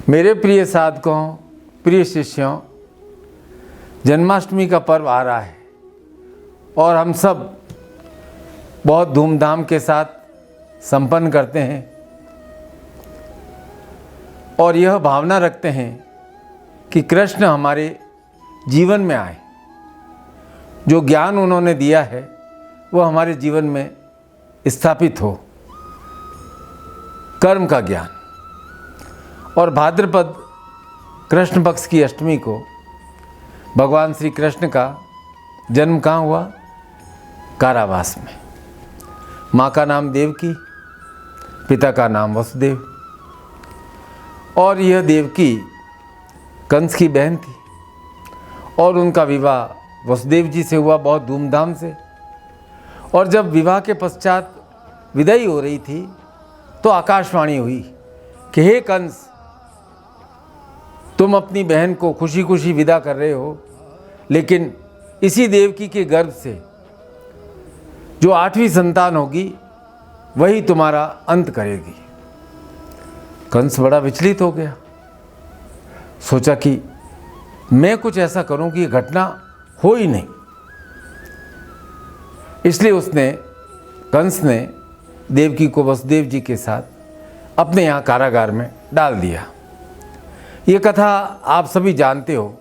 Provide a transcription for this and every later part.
मेरे प्रिय साधकों, प्रिय शिष्यों, जन्माष्टमी का पर्व आ रहा है और हम सब बहुत धूमधाम के साथ संपन्न करते हैं और यह भावना रखते हैं कि कृष्ण हमारे जीवन में आए। जो ज्ञान उन्होंने दिया है वह हमारे जीवन में स्थापित हो, कर्म का ज्ञान। और भाद्रपद कृष्ण पक्ष की अष्टमी को भगवान श्री कृष्ण का जन्म कहाँ हुआ? कारावास में। माँ का नाम देवकी, पिता का नाम वसुदेव। और यह देवकी कंस की बहन थी और उनका विवाह वसुदेव जी से हुआ बहुत धूमधाम से। और जब विवाह के पश्चात विदाई हो रही थी तो आकाशवाणी हुई कि हे कंस, तुम अपनी बहन को खुशी खुशी विदा कर रहे हो, लेकिन इसी देवकी के गर्भ से जो 8वीं संतान होगी वही तुम्हारा अंत करेगी। कंस बड़ा विचलित हो गया, सोचा कि मैं कुछ ऐसा करूं कि ये घटना हो ही नहीं। इसलिए कंस ने देवकी को वसुदेव जी के साथ अपने यहाँ कारागार में डाल दिया। ये कथा आप सभी जानते हो।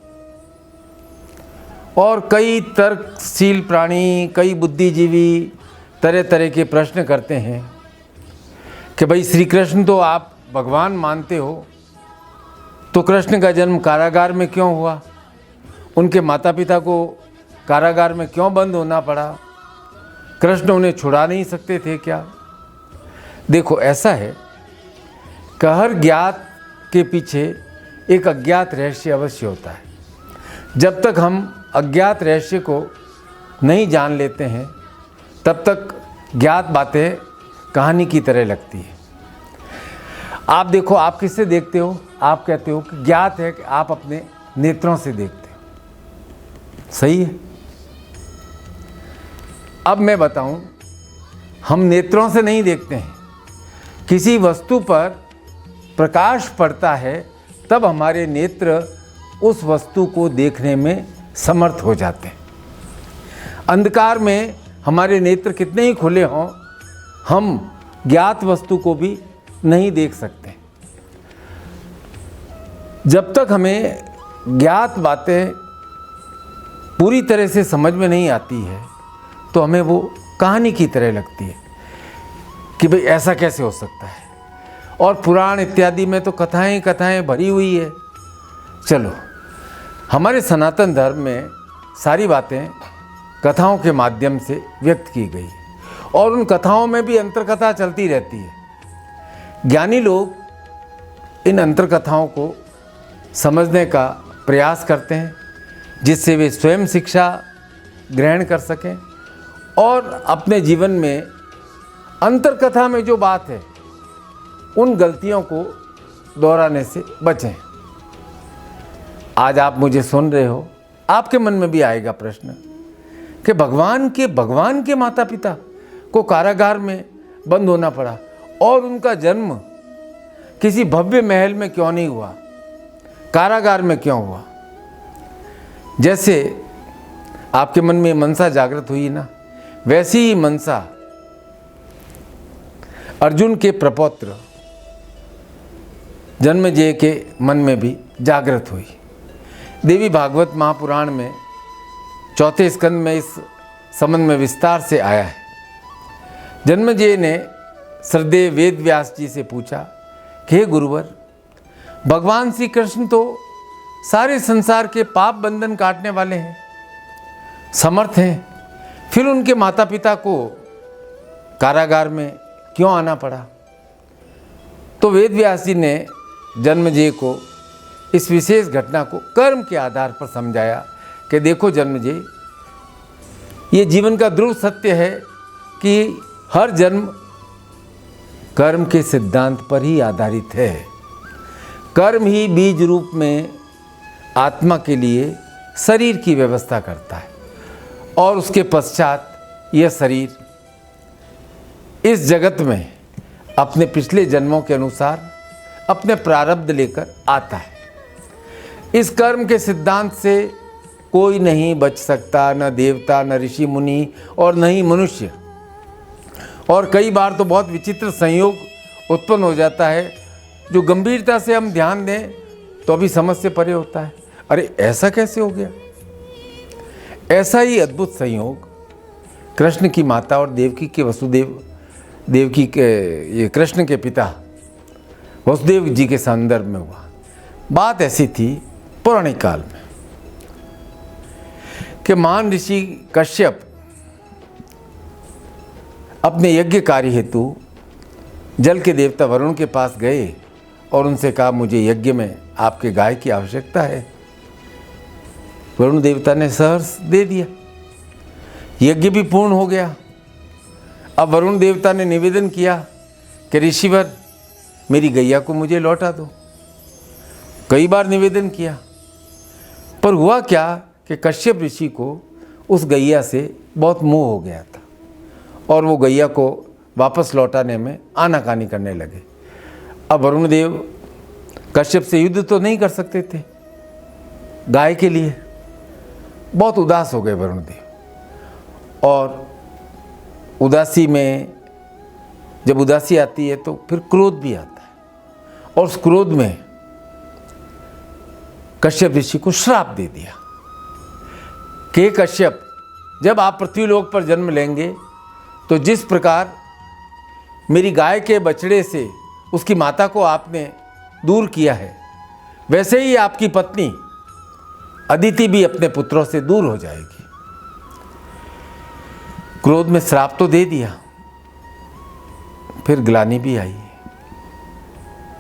और कई तर्कशील प्राणी, कई बुद्धिजीवी तरह तरह के प्रश्न करते हैं कि भाई श्री कृष्ण तो आप भगवान मानते हो, तो कृष्ण का जन्म कारागार में क्यों हुआ? उनके माता पिता को कारागार में क्यों बंद होना पड़ा? कृष्ण उन्हें छुड़ा नहीं सकते थे क्या? देखो, ऐसा है कि हर ज्ञात के पीछे एक अज्ञात रहस्य अवश्य होता है। जब तक हम अज्ञात रहस्य को नहीं जान लेते हैं तब तक ज्ञात बातें कहानी की तरह लगती है। आप देखो, आप किससे देखते हो? आप कहते हो कि ज्ञात है कि आप अपने नेत्रों से देखते हो। सही है। अब मैं बताऊं, हम नेत्रों से नहीं देखते हैं। किसी वस्तु पर प्रकाश पड़ता है तब हमारे नेत्र उस वस्तु को देखने में समर्थ हो जाते हैं। अंधकार में हमारे नेत्र कितने ही खुले हों, हम ज्ञात वस्तु को भी नहीं देख सकते। जब तक हमें ज्ञात बातें पूरी तरह से समझ में नहीं आती है तो हमें वो कहानी की तरह लगती है कि भाई ऐसा कैसे हो सकता है। और पुराण इत्यादि में तो कथाएं कथाएं भरी हुई है। चलो, हमारे सनातन धर्म में सारी बातें कथाओं के माध्यम से व्यक्त की गई और उन कथाओं में भी अंतरकथा चलती रहती है। ज्ञानी लोग इन अंतरकथाओं को समझने का प्रयास करते हैं जिससे वे स्वयं शिक्षा ग्रहण कर सकें और अपने जीवन में अंतरकथा में जो बात है उन गलतियों को दोहराने से बचें। आज आप मुझे सुन रहे हो, आपके मन में भी आएगा प्रश्न कि भगवान के माता पिता को कारागार में बंद होना पड़ा और उनका जन्म किसी भव्य महल में क्यों नहीं हुआ, कारागार में क्यों हुआ? जैसे आपके मन में मनसा जागृत हुई ना, वैसी ही मनसा अर्जुन के प्रपौत्र जन्मेजय के मन में भी जागृत हुई। देवी भागवत महापुराण में 4थे स्कंद में इस संबंध में विस्तार से आया है। जन्मेजय ने श्रद्धेय वेद व्यास जी से पूछा कि हे गुरुवर, भगवान श्री कृष्ण तो सारे संसार के पाप बंधन काटने वाले हैं, समर्थ हैं, फिर उनके माता पिता को कारागार में क्यों आना पड़ा? तो वेद व्यास जी ने जन्मेजय को इस विशेष घटना को कर्म के आधार पर समझाया कि देखो जन्मेजय, ये जीवन का ध्रुव सत्य है कि हर जन्म कर्म के सिद्धांत पर ही आधारित है। कर्म ही बीज रूप में आत्मा के लिए शरीर की व्यवस्था करता है और उसके पश्चात यह शरीर इस जगत में अपने पिछले जन्मों के अनुसार अपने प्रारब्ध लेकर आता है। इस कर्म के सिद्धांत से कोई नहीं बच सकता, न देवता, न ऋषि मुनि और न ही मनुष्य। और कई बार तो बहुत विचित्र संयोग उत्पन्न हो जाता है जो गंभीरता से हम ध्यान दें तो अभी समझ से परे होता है। अरे ऐसा कैसे हो गया? ऐसा ही अद्भुत संयोग कृष्ण की माता और देवकी के देवकी के ये कृष्ण के पिता वसुदेव जी के संदर्भ में हुआ। बात ऐसी थी पौराणिक काल में कि महान ऋषि कश्यप अपने यज्ञ कार्य हेतु जल के देवता वरुण के पास गए और उनसे कहा, मुझे यज्ञ में आपके गाय की आवश्यकता है। वरुण देवता ने सहर्ष दे दिया, यज्ञ भी पूर्ण हो गया। अब वरुण देवता ने निवेदन किया कि ऋषिवर, मेरी गैया को मुझे लौटा दो। कई बार निवेदन किया, पर हुआ क्या कि कश्यप ऋषि को उस गैया से बहुत मोह हो गया था और वो गैया को वापस लौटाने में आनाकानी करने लगे। अब वरुण देव कश्यप से युद्ध तो नहीं कर सकते थे, गाय के लिए बहुत उदास हो गए वरुण देव। और उदासी में जब उदासी आती है तो फिर क्रोध भी आता है, और उस क्रोध में कश्यप ऋषि को श्राप दे दिया कि कश्यप, जब आप पृथ्वीलोक पर जन्म लेंगे तो जिस प्रकार मेरी गाय के बछड़े से उसकी माता को आपने दूर किया है, वैसे ही आपकी पत्नी अदिति भी अपने पुत्रों से दूर हो जाएगी। क्रोध में श्राप तो दे दिया, फिर ग्लानि भी आई।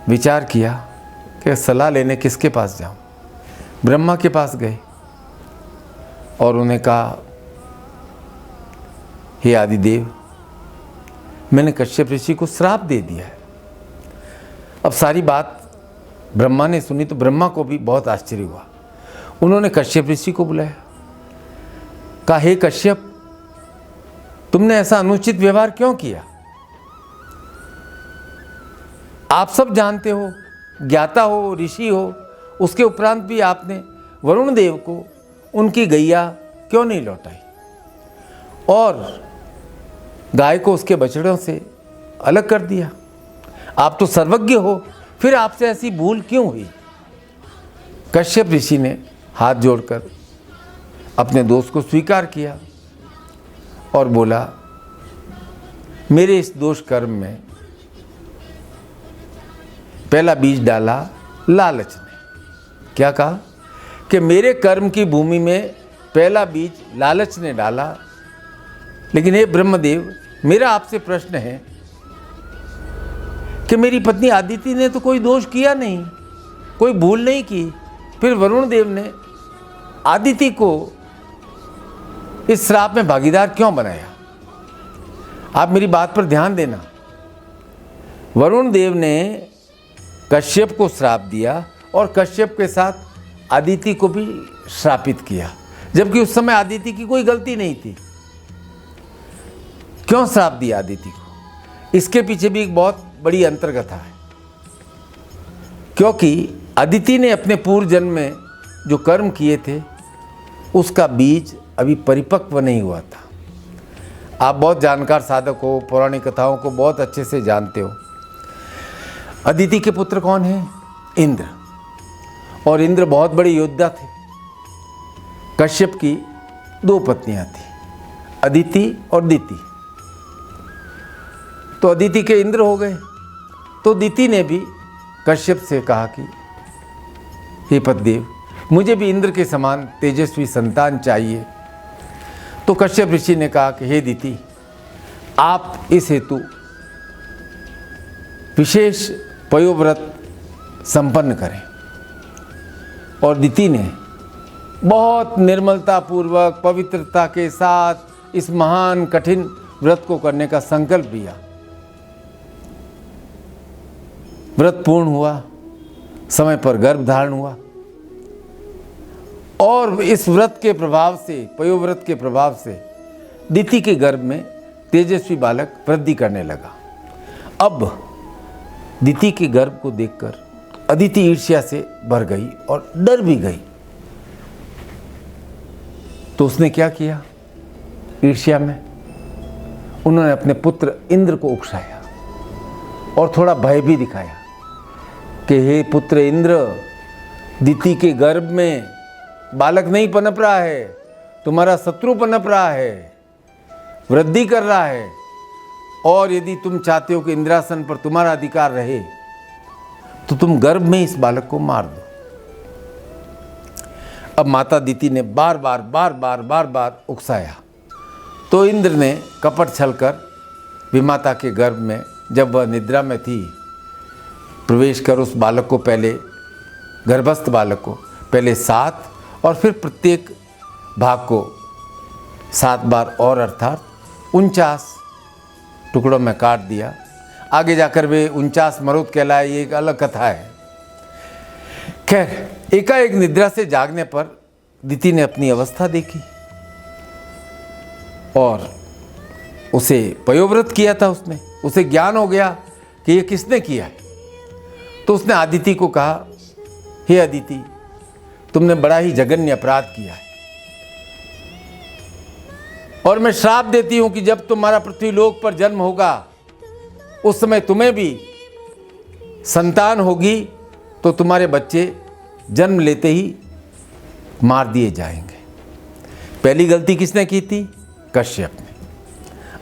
विचार किया कि सलाह लेने किसके पास जाऊं। ब्रह्मा के पास गए और उन्हें कहा, हे आदिदेव, मैंने कश्यप ऋषि को श्राप दे दिया है। अब सारी बात ब्रह्मा ने सुनी तो ब्रह्मा को भी बहुत आश्चर्य हुआ। उन्होंने कश्यप ऋषि को बुलाया, कहा, हे कश्यप, तुमने ऐसा अनुचित व्यवहार क्यों किया? आप सब जानते हो, ज्ञाता हो, ऋषि हो, उसके उपरांत भी आपने वरुण देव को उनकी गैया क्यों नहीं लौटाई और गाय को उसके बछड़ों से अलग कर दिया? आप तो सर्वज्ञ हो, फिर आपसे ऐसी भूल क्यों हुई? कश्यप ऋषि ने हाथ जोड़कर अपने दोष को स्वीकार किया और बोला, मेरे इस दोष कर्म में पहला बीज डाला लालच ने। क्या कहा? कि मेरे कर्म की भूमि में पहला बीज लालच ने डाला। लेकिन हे ब्रह्मदेव, मेरा आपसे प्रश्न है कि मेरी पत्नी आदिति ने तो कोई दोष किया नहीं, कोई भूल नहीं की, फिर वरुण देव ने आदिति को इस श्राप में भागीदार क्यों बनाया? आप मेरी बात पर ध्यान देना। वरुण देव ने कश्यप को श्राप दिया और कश्यप के साथ आदिति को भी श्रापित किया, जबकि उस समय आदिति की कोई गलती नहीं थी। क्यों श्राप दिया आदिति को? इसके पीछे भी एक बहुत बड़ी अंतर्कथा है, क्योंकि अदिति ने अपने पूर्व जन्म में जो कर्म किए थे उसका बीज अभी परिपक्व नहीं हुआ था। आप बहुत जानकार साधक हो, पौराणिक कथाओं को बहुत अच्छे से जानते हो। अदिति के पुत्र कौन हैं? इंद्र। और इंद्र बहुत बड़े योद्धा थे। कश्यप की दो पत्नियां थी, अदिति और दिति। तो अदिति के इंद्र हो गए, तो दिति ने भी कश्यप से कहा कि हे पतिदेव, मुझे भी इंद्र के समान तेजस्वी संतान चाहिए। तो कश्यप ऋषि ने कहा कि हे दिति, आप इस हेतु विशेष पयोव्रत संपन्न करें। और दिति ने बहुत निर्मलता पूर्वक पवित्रता के साथ इस महान कठिन व्रत को करने का संकल्प लिया। व्रत पूर्ण हुआ, समय पर गर्भ धारण हुआ और इस व्रत के प्रभाव से, पयोव्रत के प्रभाव से दिति के गर्भ में तेजस्वी बालक वृद्धि करने लगा। अब दिति के गर्भ को देखकर अदिति ईर्ष्या से भर गई और डर भी गई। तो उसने क्या किया? ईर्ष्या में उन्होंने अपने पुत्र इंद्र को उकसाया और थोड़ा भय भी दिखाया कि हे पुत्र इंद्र, दिति के गर्भ में बालक नहीं पनप रहा है, तुम्हारा शत्रु पनप रहा है, वृद्धि कर रहा है, और यदि तुम चाहते हो कि इंद्रासन पर तुम्हारा अधिकार रहे तो तुम गर्भ में इस बालक को मार दो। अब माता दिति ने बार बार उकसाया तो इंद्र ने कपट छलकर विमाता के गर्भ में, जब वह निद्रा में थी, प्रवेश कर उस बालक को, पहले गर्भस्थ बालक को पहले 7 और फिर प्रत्येक भाग को 7 बार और अर्थात 49 टुकड़ों में काट दिया। आगे जाकर वे 49 मरुद कहलाए, ये एक अलग कथा है। खैर, एकाएक निद्रा से जागने पर दिति ने अपनी अवस्था देखी और उसे पयोव्रत किया था। उसे ज्ञान हो गया कि ये किसने किया है। तो उसने आदिति को कहा, हे अदिति, तुमने बड़ा ही जघन्य अपराध किया है और मैं श्राप देती हूं कि जब तुम्हारा पृथ्वीलोक पर जन्म होगा उस समय तुम्हें भी संतान होगी तो तुम्हारे बच्चे जन्म लेते ही मार दिए जाएंगे। पहली गलती किसने की थी? कश्यप ने।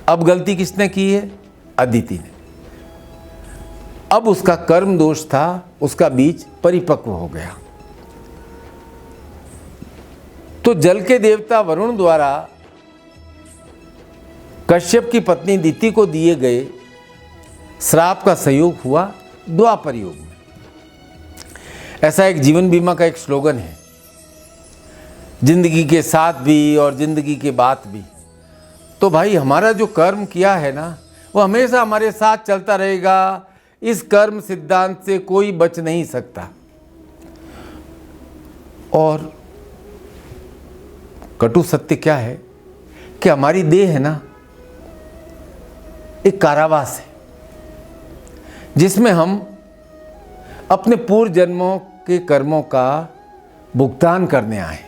अब गलती किसने की है? अदिति ने। अब उसका कर्म दोष था, उसका बीज परिपक्व हो गया। तो जल के देवता वरुण द्वारा कश्यप की पत्नी दिति को दिए गए श्राप का संयोग हुआ द्वापर युग में। ऐसा एक जीवन बीमा का एक स्लोगन है, जिंदगी के साथ भी और जिंदगी के बाद भी। तो भाई, हमारा जो कर्म किया है ना, वो हमेशा हमारे साथ चलता रहेगा। इस कर्म सिद्धांत से कोई बच नहीं सकता। और कटु सत्य क्या है कि हमारी देह है ना, एक कारावास है जिसमें हम अपने पूर्व जन्मों के कर्मों का भुगतान करने आए,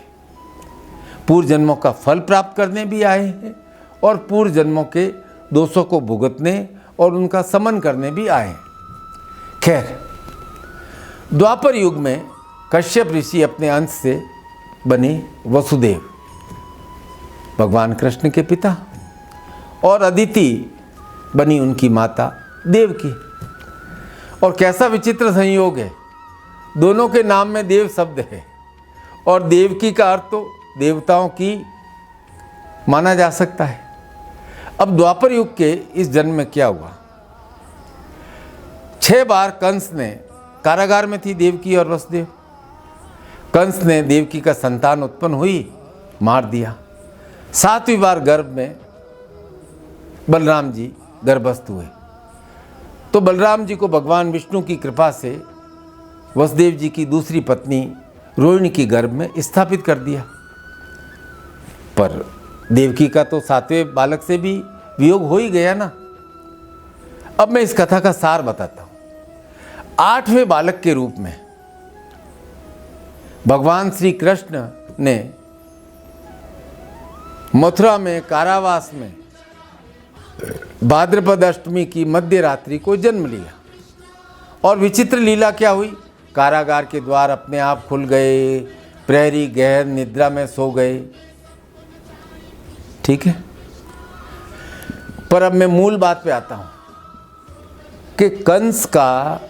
पूर्व जन्मों का फल प्राप्त करने भी आए हैं और पूर्व जन्मों के दोषों को भुगतने और उनका समन करने भी आए हैं। खैर, द्वापर युग में कश्यप ऋषि अपने अंश से बने वसुदेव, भगवान कृष्ण के पिता, और अदिति बनी उनकी माता देवकी। और कैसा विचित्र संयोग है, दोनों के नाम में देव शब्द है और देवकी का अर्थ तो देवताओं की माना जा सकता है। अब द्वापर युग के इस जन्म में क्या हुआ? 6 बार कंस ने, कारागार में थी देवकी और वसुदेव, कंस ने देवकी का संतान उत्पन्न हुई, मार दिया। 7वीं बार गर्भ में बलराम जी गर्भस्थ हुए तो बलराम जी को भगवान विष्णु की कृपा से वसुदेव जी की दूसरी पत्नी रोहिणी की गर्भ में स्थापित कर दिया। पर देवकी का तो 7वें बालक से भी वियोग हो ही गया ना। अब मैं इस कथा का सार बताता हूं। 8वें बालक के रूप में भगवान श्री कृष्ण ने मथुरा में कारावास में भाद्रपद अष्टमी की मध्य रात्रि को जन्म लिया। और विचित्र लीला क्या हुई? कारागार के द्वार अपने आप खुल गए, प्रहरी गहर निद्रा में सो गए। ठीक है, पर अब मैं मूल बात पे आता हूं कि कंस का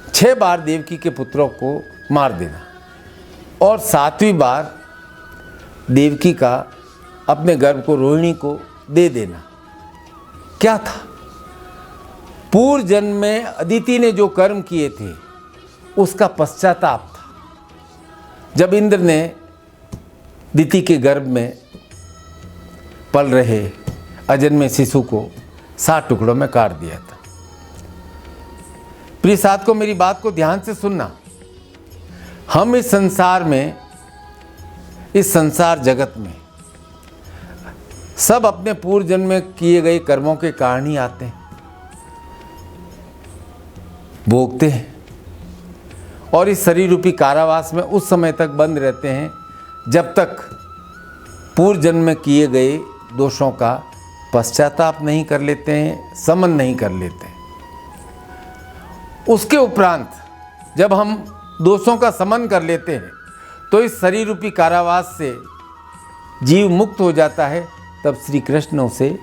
6 बार देवकी के पुत्रों को मार देना और 7वीं बार देवकी का अपने गर्भ को रोहिणी को दे देना क्या था? पूर्व जन्म में अदिति ने जो कर्म किए थे उसका पश्चाताप था। जब इंद्र ने दिति के गर्भ में पल रहे अजन्मे शिशु को 7 टुकड़ों में काट दिया था। प्रिय साथ को मेरी बात को ध्यान से सुनना। हम इस संसार में, इस संसार जगत में सब अपने पूर्व जन्म में किए गए कर्मों के कारण ही आते हैं। भोगते हैं और इस शरीर रूपी कारावास में उस समय तक बंद रहते हैं जब तक पूर्व जन्म में किए गए दोषों का पश्चाताप नहीं कर लेते हैं, समन नहीं कर लेते हैं। उसके उपरांत जब हम दोषों का समन कर लेते हैं तो इस शरीर रूपी कारावास से जीव मुक्त हो जाता है। तब श्री कृष्ण उसे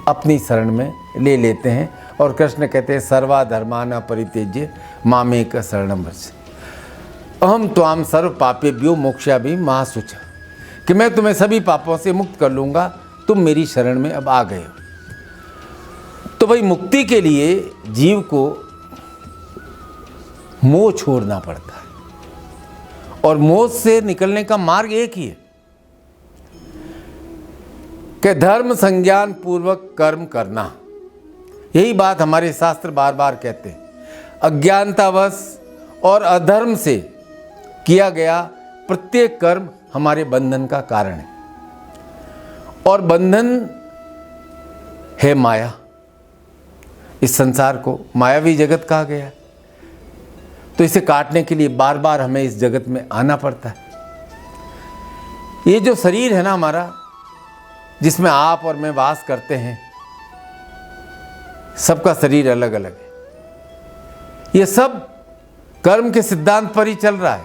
अपनी शरण में ले लेते हैं और कृष्ण कहते हैं सर्वाधर्मान परित्यज्य मामेक शरणं व्रज अहम त्वाम सर्व पापेभ्यो मोक्षयामि महाशुच, कि मैं तुम्हें सभी पापों से मुक्त कर लूँगा, तुम मेरी शरण में अब आ गए हो। तो भाई मुक्ति के लिए जीव को मोह छोड़ना पड़ता है और मोह से निकलने का मार्ग एक ही है कि धर्म संज्ञान पूर्वक कर्म करना। यही बात हमारे शास्त्र बार बार कहते हैं। अज्ञानतावश और अधर्म से किया गया प्रत्येक कर्म हमारे बंधन का कारण है और बंधन है माया। इस संसार को मायावी जगत कहा गया है, तो इसे काटने के लिए बार बार हमें इस जगत में आना पड़ता है। ये जो शरीर है ना हमारा, जिसमें आप और मैं वास करते हैं, सबका शरीर अलग अलग है। ये सब कर्म के सिद्धांत पर ही चल रहा है,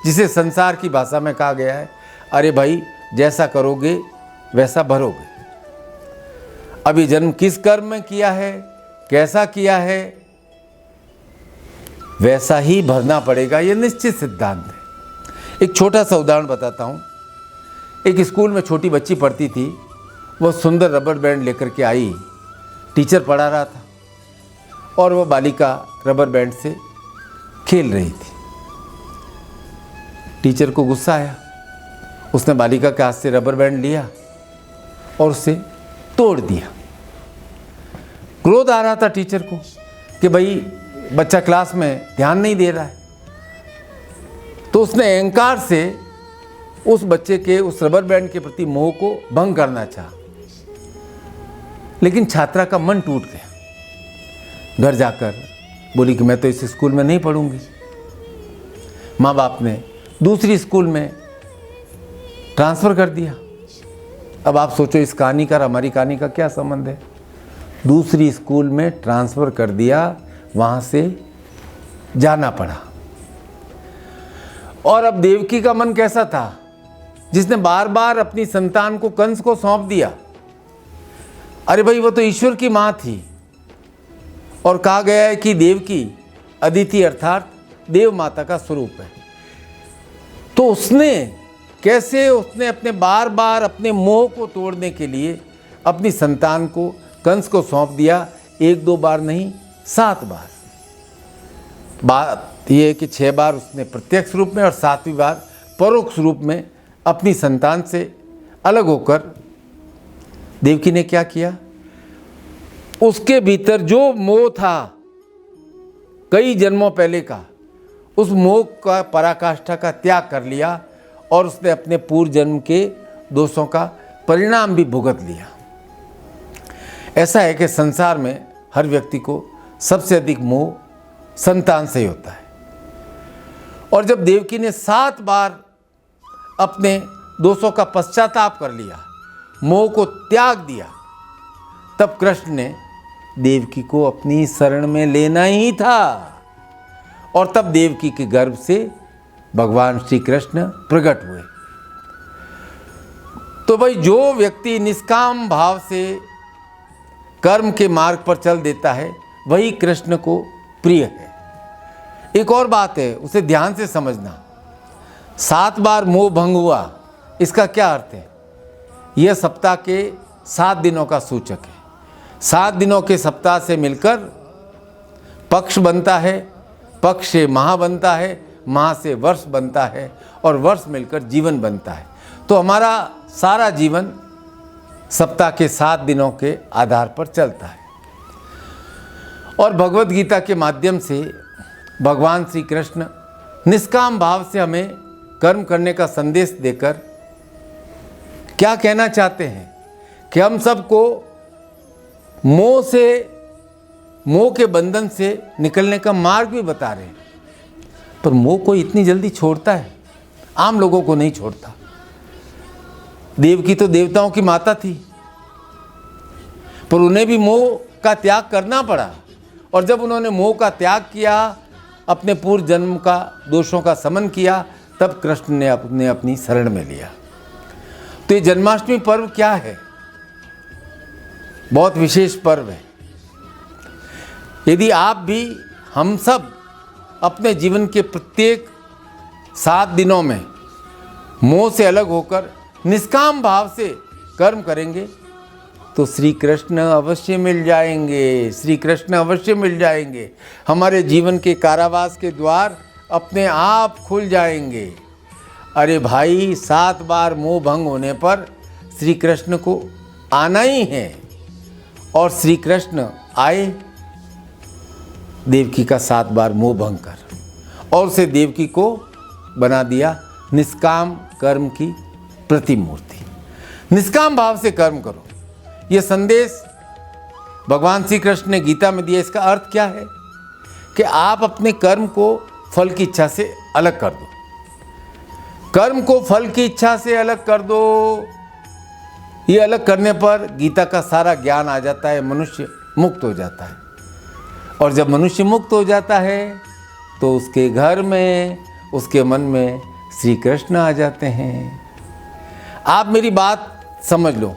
जिसे संसार की भाषा में कहा गया है, अरे भाई जैसा करोगे वैसा भरोगे। अभी जन्म किस कर्म में किया है, कैसा किया है, वैसा ही भरना पड़ेगा, ये निश्चित सिद्धांत है। एक छोटा सा उदाहरण बताता हूँ। एक स्कूल में छोटी बच्ची पढ़ती थी, वो सुंदर रबर बैंड लेकर के आई। टीचर पढ़ा रहा था और वो बालिका रबर बैंड से खेल रही थी। टीचर को गुस्सा आया, उसने बालिका के हाथ से रबर बैंड लिया और उसे तोड़ दिया। क्रोध आ रहा था टीचर को कि भाई बच्चा क्लास में ध्यान नहीं दे रहा है, तो उसने अहंकार से उस बच्चे के उस रबर बैंड के प्रति मोह को भंग करना चाहा, लेकिन छात्रा का मन टूट गया। घर जाकर बोली कि मैं तो इस स्कूल में नहीं पढ़ूंगी। माँ बाप ने दूसरी स्कूल में ट्रांसफ़र कर दिया। अब आप सोचो इस कहानी का और हमारी कहानी का क्या संबंध है। दूसरी स्कूल में ट्रांसफ़र कर दिया, वहाँ से जाना पड़ा। और अब देवकी का मन कैसा था, जिसने बार बार अपनी संतान को कंस को सौंप दिया। अरे भाई वो तो ईश्वर की माँ थी और कहा गया है कि देवकी अदिति अर्थात देव माता का स्वरूप है। तो उसने अपने बार बार अपने मोह को तोड़ने के लिए अपनी संतान को कंस को सौंप दिया। 1-2 बार नहीं, 7 बार। बात यह है कि 6 बार उसने प्रत्यक्ष रूप में और 7वीं बार परोक्ष रूप में अपनी संतान से अलग होकर देवकी ने क्या किया, उसके भीतर जो मोह था कई जन्मों पहले का, उस मोह का पराकाष्ठा का त्याग कर लिया और उसने अपने पूर्व जन्म के दोषों का परिणाम भी भुगत लिया। ऐसा है कि संसार में हर व्यक्ति को सबसे अधिक मोह संतान से ही होता है। और जब देवकी ने 7 बार अपने दोषों का पश्चाताप कर लिया, मोह को त्याग दिया, तब कृष्ण ने देवकी को अपनी शरण में लेना ही था। और तब देवकी के गर्भ से भगवान श्री कृष्ण प्रकट हुए। तो भाई जो व्यक्ति निष्काम भाव से कर्म के मार्ग पर चल देता है, वही कृष्ण को प्रिय है। एक और बात है, उसे ध्यान से समझना। 7 बार मोह भंग हुआ, इसका क्या अर्थ है? यह सप्ताह के 7 दिनों का सूचक है। 7 दिनों के सप्ताह से मिलकर पक्ष बनता है, पक्ष से माह बनता है, माह से वर्ष बनता है और वर्ष मिलकर जीवन बनता है। तो हमारा सारा जीवन सप्ताह के 7 दिनों के आधार पर चलता है। और भगवत गीता के माध्यम से भगवान श्री कृष्ण निष्काम भाव से हमें कर्म करने का संदेश देकर क्या कहना चाहते हैं कि हम सबको मोह से मोह के बंधन से निकलने का मार्ग भी बता रहे हैं। पर मोह को इतनी जल्दी छोड़ता है? आम लोगों को नहीं छोड़ता। देवकी तो देवताओं की माता थी, पर उन्हें भी मोह का त्याग करना पड़ा। और जब उन्होंने मोह का त्याग किया, अपने पूर्व जन्म का दोषों का समन किया, तब कृष्ण ने अपनी शरण में लिया। तो ये जन्माष्टमी पर्व क्या है? बहुत विशेष पर्व है। यदि आप भी, हम सब अपने जीवन के प्रत्येक 7 दिनों में मोह से अलग होकर निष्काम भाव से कर्म करेंगे तो श्री कृष्ण अवश्य मिल जाएंगे। श्री कृष्ण अवश्य मिल जाएंगे। हमारे जीवन के कारावास के द्वार अपने आप खुल जाएंगे। अरे भाई, 7 बार मोह भंग होने पर श्री कृष्ण को आना ही है। और श्री कृष्ण आए देवकी का 7 बार मोह भंग कर, और उसे देवकी को बना दिया निष्काम कर्म की प्रतिमूर्ति। निष्काम भाव से कर्म करो, ये संदेश भगवान श्री कृष्ण ने गीता में दिया। इसका अर्थ क्या है? कि आप अपने कर्म को फल की इच्छा से अलग कर दो। कर्म को फल की इच्छा से अलग कर दो। ये अलग करने पर गीता का सारा ज्ञान आ जाता है, मनुष्य मुक्त हो जाता है। और जब मनुष्य मुक्त हो जाता है तो उसके घर में, उसके मन में श्री कृष्ण आ जाते हैं। आप मेरी बात समझ लो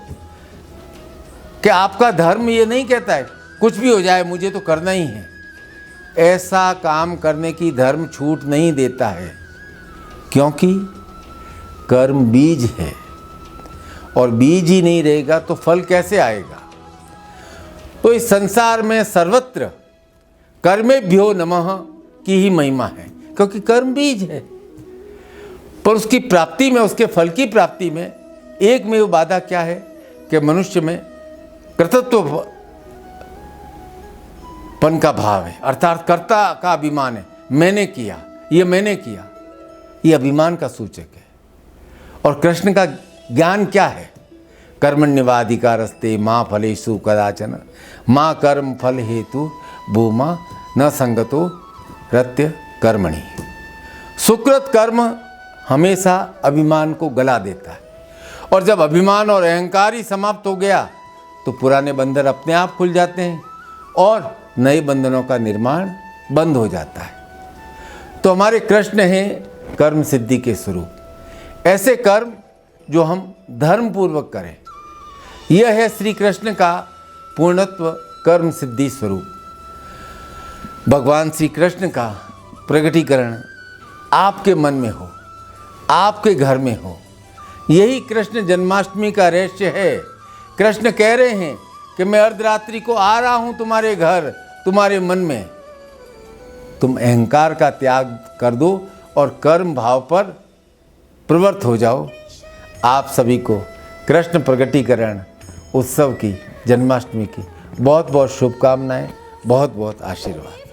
कि आपका धर्म ये नहीं कहता है कुछ भी हो जाए मुझे तो करना ही है। ऐसा काम करने की धर्म छूट नहीं देता है, क्योंकि कर्म बीज है, और बीज ही नहीं रहेगा तो फल कैसे आएगा। तो इस संसार में सर्वत्र कर्मेभ्यो नमः की ही महिमा है, क्योंकि कर्म बीज है। पर उसकी प्राप्ति में, उसके फल की प्राप्ति में एकमेव बाधा क्या है कि मनुष्य में कर्तृत्वपन का भाव है, अर्थात कर्ता का अभिमान है। मैंने किया, ये मैंने किया, ये अभिमान का सूचक है। और कृष्ण का ज्ञान क्या है? कर्मण्येवाधिकारस्ते मा फलेषु कदाचन मा कर्म फल हेतु भूमा न संगतो रत्य कर्मणि। सुकृत कर्म हमेशा अभिमान को गला देता है, और जब अभिमान और अहंकार ही समाप्त हो गया तो पुराने बंधन अपने आप खुल जाते हैं और नए बंधनों का निर्माण बंद हो जाता है। तो हमारे कृष्ण हैं कर्म सिद्धि के स्वरूप। ऐसे कर्म जो हम धर्म पूर्वक करें, यह है श्री कृष्ण का पूर्णत्व कर्म सिद्धि स्वरूप। भगवान श्री कृष्ण का प्रकटीकरण आपके मन में हो, आपके घर में हो। यही कृष्ण जन्माष्टमी का रहस्य है। कृष्ण कह रहे हैं कि मैं अर्धरात्रि को आ रहा हूं तुम्हारे घर, तुम्हारे मन में। तुम अहंकार का त्याग कर दो और कर्म भाव पर प्रवृत्त हो जाओ। आप सभी को कृष्ण प्रकटीकरण उत्सव की, जन्माष्टमी की बहुत बहुत शुभकामनाएं, बहुत बहुत आशीर्वाद।